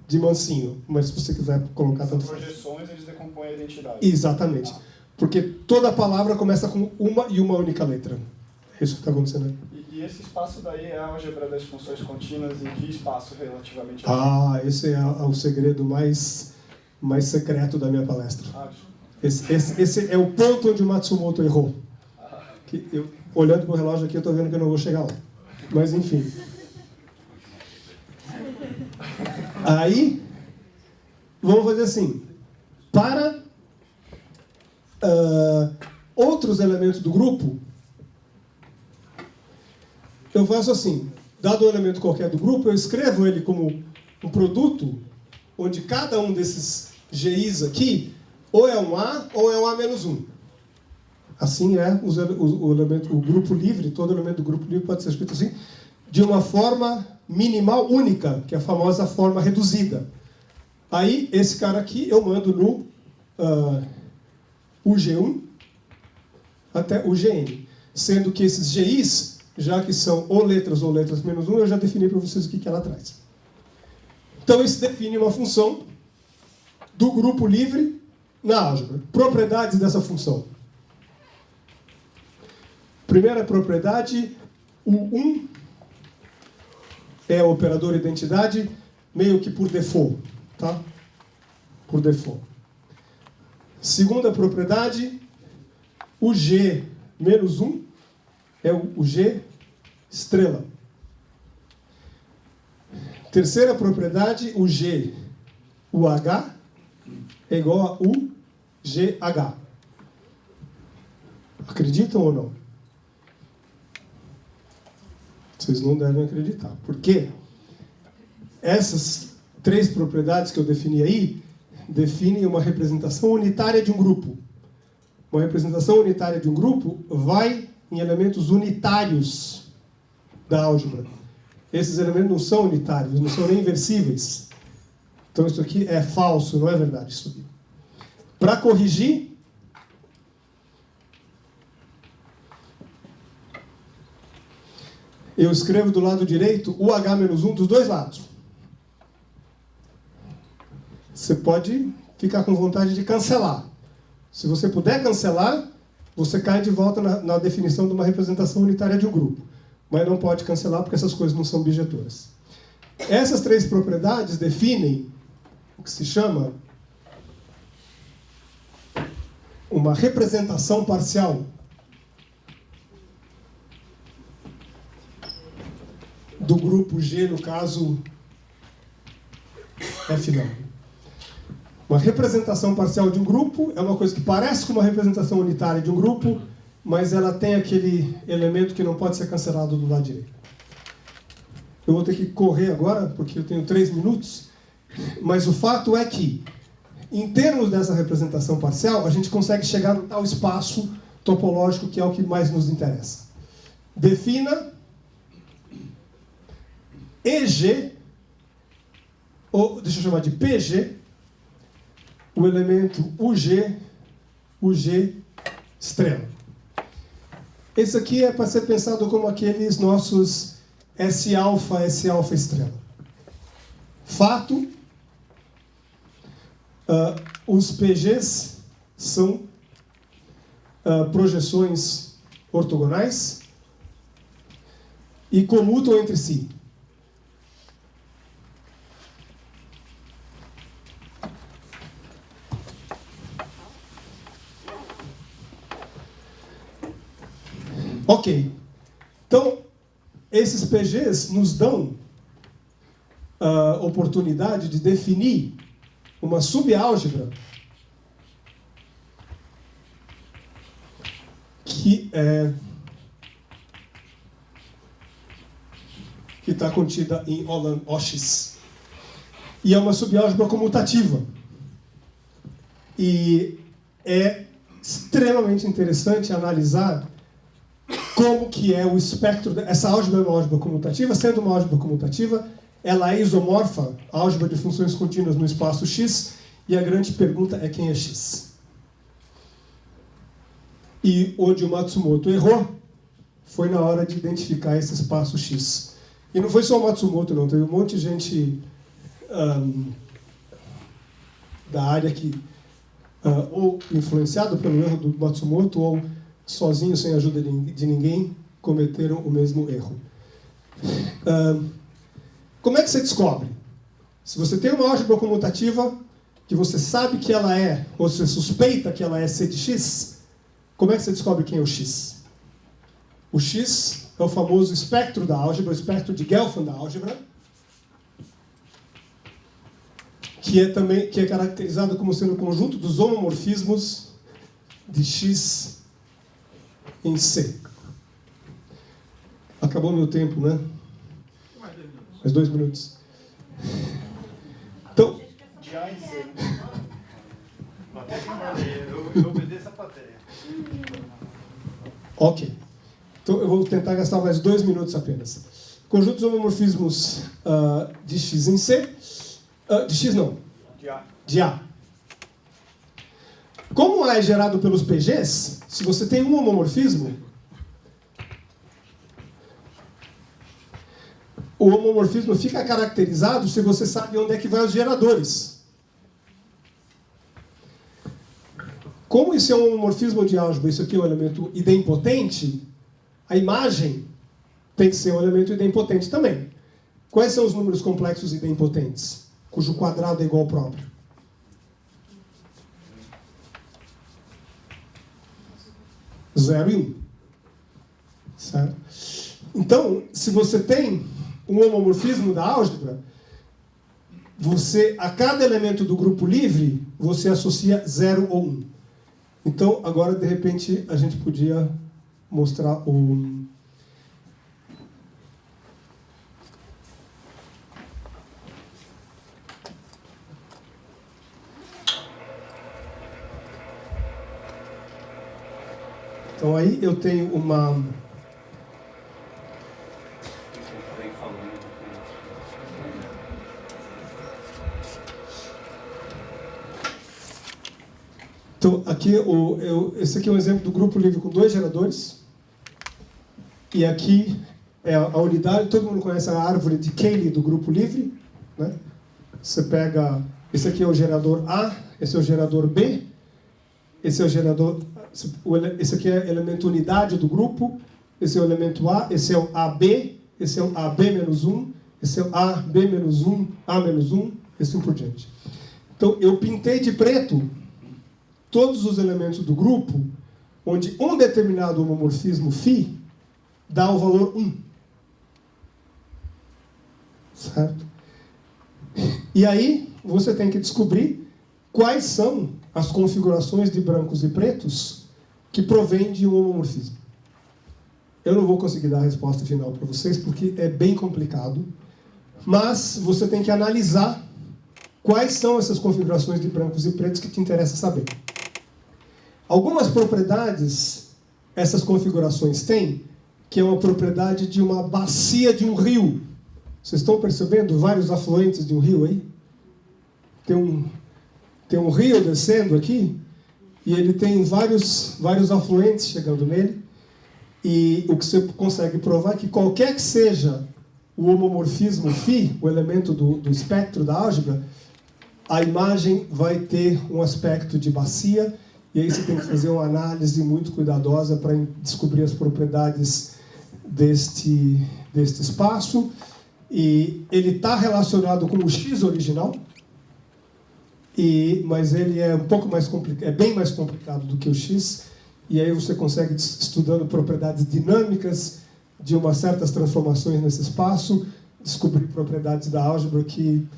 de mansinho, mas se você quiser colocar tanto faz. As projeções, eles decompõem a identidade. Exatamente. Porque toda palavra começa com uma única letra. É isso que está acontecendo. E esse espaço daí é a álgebra das funções contínuas em que espaço relativamente a... Esse é o segredo mais secreto da minha palestra. Esse é o ponto onde o Matsumoto errou. Olhando para o relógio aqui, eu estou vendo que eu não vou chegar lá. Mas, enfim. Aí, vamos fazer assim. Para outros elementos do grupo, eu faço assim. Dado um elemento qualquer do grupo, eu escrevo ele como um produto, onde cada um desses GIs aqui, ou é um A, ou é um A menos 1. Assim é o grupo livre, todo elemento do grupo livre pode ser escrito assim, de uma forma minimal única, que é a famosa forma reduzida. Aí, esse cara aqui, eu mando no UG1 até UGN. Sendo que esses GIs, já que são ou letras menos 1, eu já defini para vocês o que ela traz. Então, isso define uma função do grupo livre na álgebra. Propriedades dessa função. Primeira propriedade, o 1 é o operador identidade, meio que por default. tá? Por default. Segunda propriedade, o G menos 1 é o G estrela. Terceira propriedade, o G, o H, é igual a U, GH. Acreditam ou não? Vocês não devem acreditar. Por quê? Essas três propriedades que eu defini aí definem uma representação unitária de um grupo. Uma representação unitária de um grupo vai em elementos unitários da álgebra. Esses elementos não são unitários, não são nem inversíveis. Então isso aqui é falso, não é verdade isso aqui. Para corrigir, eu escrevo do lado direito o H-1 dos dois lados. Você pode ficar com vontade de cancelar. Se você puder cancelar, você cai de volta na definição de uma representação unitária de um grupo. Mas não pode cancelar porque essas coisas não são bijetoras. Essas três propriedades definem o que se chama uma representação parcial do grupo G, no caso F'. Uma representação parcial de um grupo é uma coisa que parece com uma representação unitária de um grupo, mas ela tem aquele elemento que não pode ser cancelado do lado direito. Eu vou ter que correr agora, porque eu tenho 3 minutos, mas o fato é que, em termos dessa representação parcial, a gente consegue chegar no tal espaço topológico que é o que mais nos interessa. Defina EG, ou deixa eu chamar de PG, o elemento UG estrela. Esse aqui é para ser pensado como aqueles nossos S-alfa estrela. Fato, os PGs são projeções ortogonais e comutam entre si. Ok. Então, esses PGs nos dão a oportunidade de definir uma subálgebra que está contida em Holland-Oshis. E é uma subálgebra comutativa. E é extremamente interessante analisar como que é o espectro. Essa álgebra é uma álgebra comutativa. Sendo uma álgebra comutativa, ela é isomorfa, a álgebra de funções contínuas no espaço X, e a grande pergunta é quem é X. E onde o Matsumoto errou foi na hora de identificar esse espaço X. E não foi só o Matsumoto, não. Teve um monte de gente da área que, ou influenciado pelo erro do Matsumoto, ou sozinho, sem ajuda de ninguém, cometeram o mesmo erro. Como é que você descobre? Se você tem uma álgebra comutativa, que você sabe que ela é, ou você suspeita que ela é C de X, como é que você descobre quem é o X? O X é o famoso espectro da álgebra, o espectro de Gelfand da álgebra, que é caracterizado como sendo o conjunto dos homomorfismos de X em C. Acabou meu tempo, né? Mais 2 minutos. Então, eu obedeço a plateia. ok. Então eu vou tentar gastar mais 2 minutos apenas. Conjunto dos homomorfismos de X em C. De X não. De A. Como A é gerado pelos PGs, se você tem um homomorfismo, o homomorfismo fica caracterizado se você sabe onde é que vai os geradores. Como isso é um homomorfismo de álgebra, isso aqui é um elemento idempotente, a imagem tem que ser um elemento idempotente também. Quais são os números complexos idempotentes? cujo quadrado é igual ao próprio? Zero e 1. Certo? Então, se você tem um homomorfismo da álgebra, você, a cada elemento do grupo livre, você associa 0 ou 1. Então, agora, de repente, a gente podia mostrar o... Então, aí eu tenho uma... Então, aqui, esse aqui é um exemplo do grupo livre com 2 geradores. E aqui é a unidade, todo mundo conhece a árvore de Cayley do grupo livre, né? Você pega, esse aqui é o gerador A, esse é o gerador B, esse é o gerador, esse aqui é o elemento unidade do grupo, esse é o elemento A, esse é o AB, esse é o AB-1, esse é o AB-1, A-1, assim por diante. Então, eu pintei de preto todos os elementos do grupo, onde um determinado homomorfismo φ dá o valor 1. Certo? E aí, você tem que descobrir quais são as configurações de brancos e pretos que provêm de um homomorfismo. Eu não vou conseguir dar a resposta final para vocês, porque é bem complicado, mas você tem que analisar quais são essas configurações de brancos e pretos que te interessa saber. Algumas propriedades essas configurações têm, que é uma propriedade de uma bacia de um rio. Vocês estão percebendo vários afluentes de um rio aí? Tem um rio descendo aqui, e ele tem vários afluentes chegando nele, e o que você consegue provar é que qualquer que seja o homomorfismo φ, o elemento do espectro da álgebra, a imagem vai ter um aspecto de bacia, e aí você tem que fazer uma análise muito cuidadosa para descobrir as propriedades deste espaço. E ele está relacionado com o X original, mas ele é um pouco mais complicado, é bem mais complicado do que o X. E aí você consegue, estudando propriedades dinâmicas de umas certas transformações nesse espaço, descobrir propriedades da álgebra que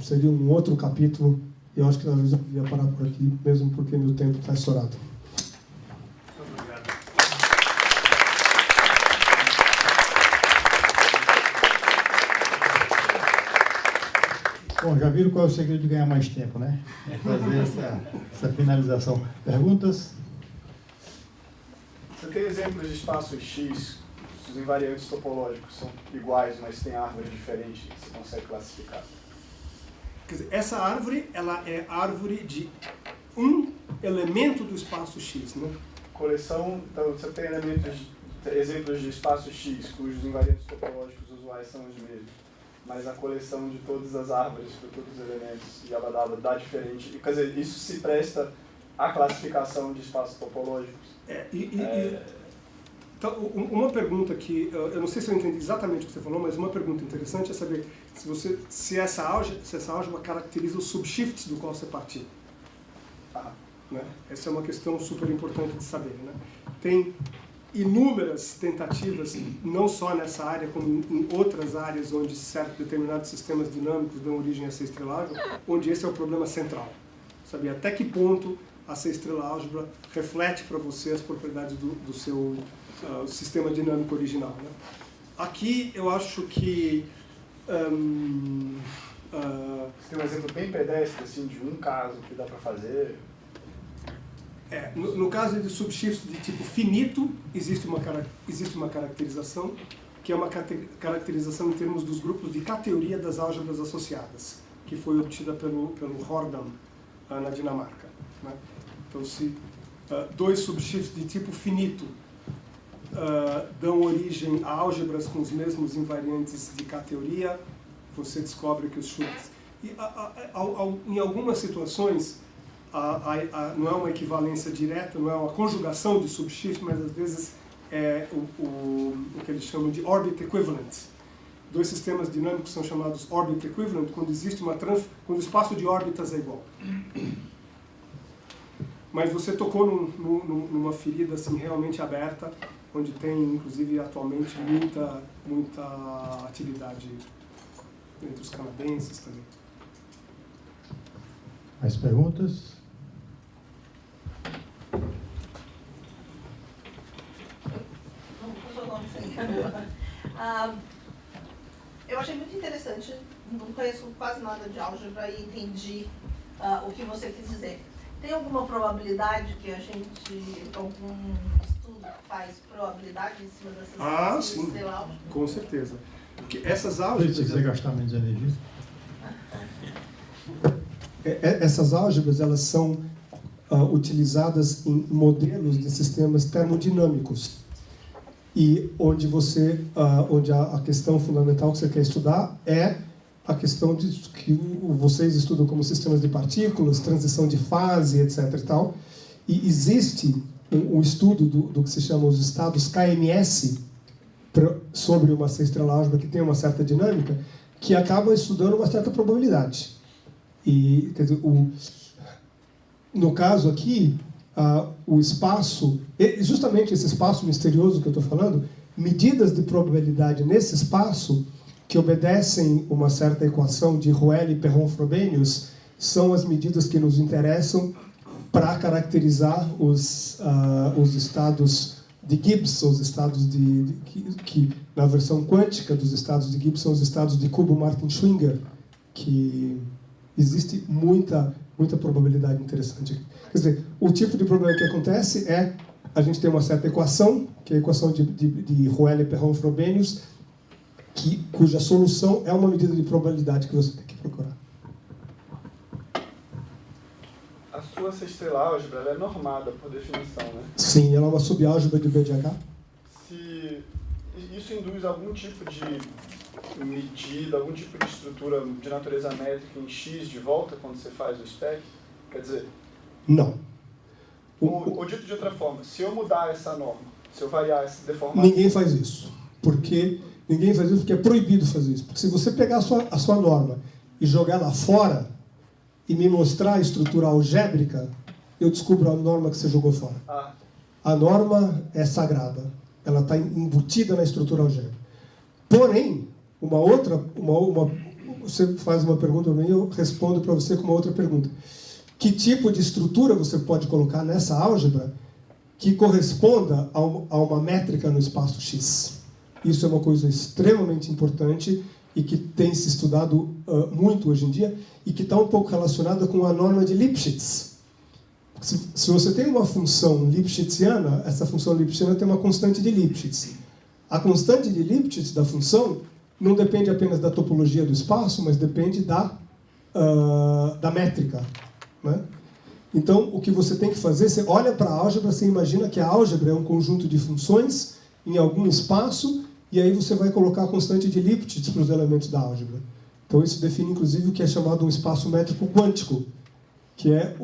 seria um outro capítulo. E eu acho que talvez eu devia parar por aqui, mesmo porque meu tempo está estourado. Obrigado. Bom, já viram qual é o segredo de ganhar mais tempo, né? É fazer essa finalização. Perguntas? Você tem exemplos de espaços X, os invariantes topológicos são iguais, mas tem árvores diferentes, que você consegue classificar? Quer dizer, essa árvore, ela é árvore de um elemento do espaço X, né? Coleção, então você tem exemplos de espaço X, cujos invariantes topológicos usuais são os mesmos, mas a coleção de todas as árvores para todos os elementos e ela dá diferente. Quer dizer, isso se presta à classificação de espaços topológicos. Então, uma pergunta que, eu não sei se eu entendi exatamente o que você falou, mas uma pergunta interessante é saber se essa álgebra caracteriza os subshifts do qual você partiu. Né? Essa é uma questão super importante de saber. Né? Tem inúmeras tentativas, não só nessa área, como em outras áreas onde determinados sistemas dinâmicos dão origem a essa estrela álgebra, onde esse é o problema central. Saber até que ponto essa estrela álgebra reflete para você as propriedades do seu sistema dinâmico original. Né? Aqui eu acho que... Você tem um exemplo bem pedestre assim, de um caso que dá para fazer? No caso de subshifts de tipo finito, existe uma caracterização, que é uma caracterização em termos dos grupos de K-teoria das álgebras associadas, que foi obtida pelo Hordam na Dinamarca. Né? Então, se dois subshifts de tipo finito dão origem a álgebras com os mesmos invariantes de K-teoria, você descobre que os subshifts... Em algumas situações, não é uma equivalência direta, não é uma conjugação de subshifts, mas às vezes é o que eles chamam de orbit equivalent. dois sistemas dinâmicos são chamados orbit equivalent, quando existe quando o espaço de órbitas é igual. Mas você tocou numa ferida assim, realmente aberta, onde tem, inclusive, atualmente, muita atividade entre os canadenses também. Mais perguntas? Eu achei muito interessante, não conheço quase nada de álgebra e entendi o que você quis dizer. Tem alguma probabilidade que a gente, algum estudo que faz probabilidade em cima dessas Sim, sei lá, com certeza. Porque essas Se álgebras... você quiser gastar menos energia. Essas álgebras, elas são utilizadas em modelos de sistemas termodinâmicos. E onde a questão fundamental que você quer estudar é a questão que vocês estudam como sistemas de partículas, transição de fase, etc. e tal. E existe um estudo do que se chama os estados KMS sobre uma C-estrela álgebra que tem uma certa dinâmica, que acaba estudando uma certa probabilidade. E, quer dizer, no caso aqui, o espaço, justamente esse espaço misterioso que eu estou falando, medidas de probabilidade nesse espaço que obedecem uma certa equação de Rowell e Perron-Frobenius são as medidas que nos interessam para caracterizar os estados de Gibbs, os estados que na versão quântica dos estados de Gibbs são os estados de Kubo-Martin-Schwinger, que existe muita probabilidade interessante aqui. Quer dizer, o tipo de problema que acontece é a gente tem uma certa equação, que é a equação de Rowell e Perron-Frobenius, cuja solução é uma medida de probabilidade que você tem que procurar. A sua C-estrela álgebra ela é normada, por definição, né? Sim, ela é uma subálgebra de BDH. Se isso induz algum tipo de medida, algum tipo de estrutura de natureza métrica em X de volta quando você faz o spec? Quer dizer... Não. Ou dito de outra forma, se eu mudar essa norma, se eu variar essa deformação... Ninguém faz isso. Porque é proibido fazer isso. Porque se você pegar a sua norma e jogar lá fora e me mostrar a estrutura algébrica, eu descubro a norma que você jogou fora. A norma é sagrada. Ela está embutida na estrutura algébrica. Porém, você faz uma pergunta para mim, eu respondo para você com uma outra pergunta. Que tipo de estrutura você pode colocar nessa álgebra que corresponda a uma métrica no espaço X? Isso é uma coisa extremamente importante e que tem se estudado muito hoje em dia e que está um pouco relacionada com a norma de Lipschitz. Se você tem uma função lipschitziana, essa função lipschitziana tem uma constante de Lipschitz. A constante de Lipschitz da função não depende apenas da topologia do espaço, mas depende da métrica. Né? Então, o que você tem que fazer, você olha para a álgebra, você imagina que a álgebra é um conjunto de funções em algum espaço, e aí você vai colocar a constante de Lipschitz para os elementos da álgebra. Então, isso define, inclusive, o que é chamado um espaço métrico quântico, que é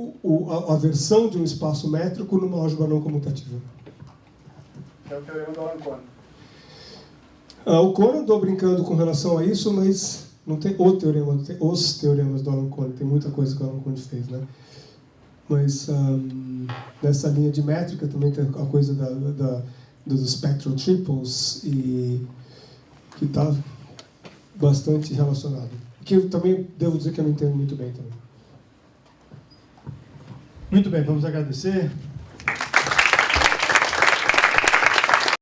a versão de um espaço métrico numa álgebra não comutativa. É o teorema do Alan-Cohen. O Cohen andou brincando com relação a isso, mas não tem o teorema, tem os teoremas do Alan-Cohen, tem muita coisa que o Alan-Cohen fez, né? Mas nessa linha de métrica também tem a coisa dos spectral triples, e que está bastante relacionado. Que eu também devo dizer que eu não entendo muito bem também. Muito bem, vamos agradecer.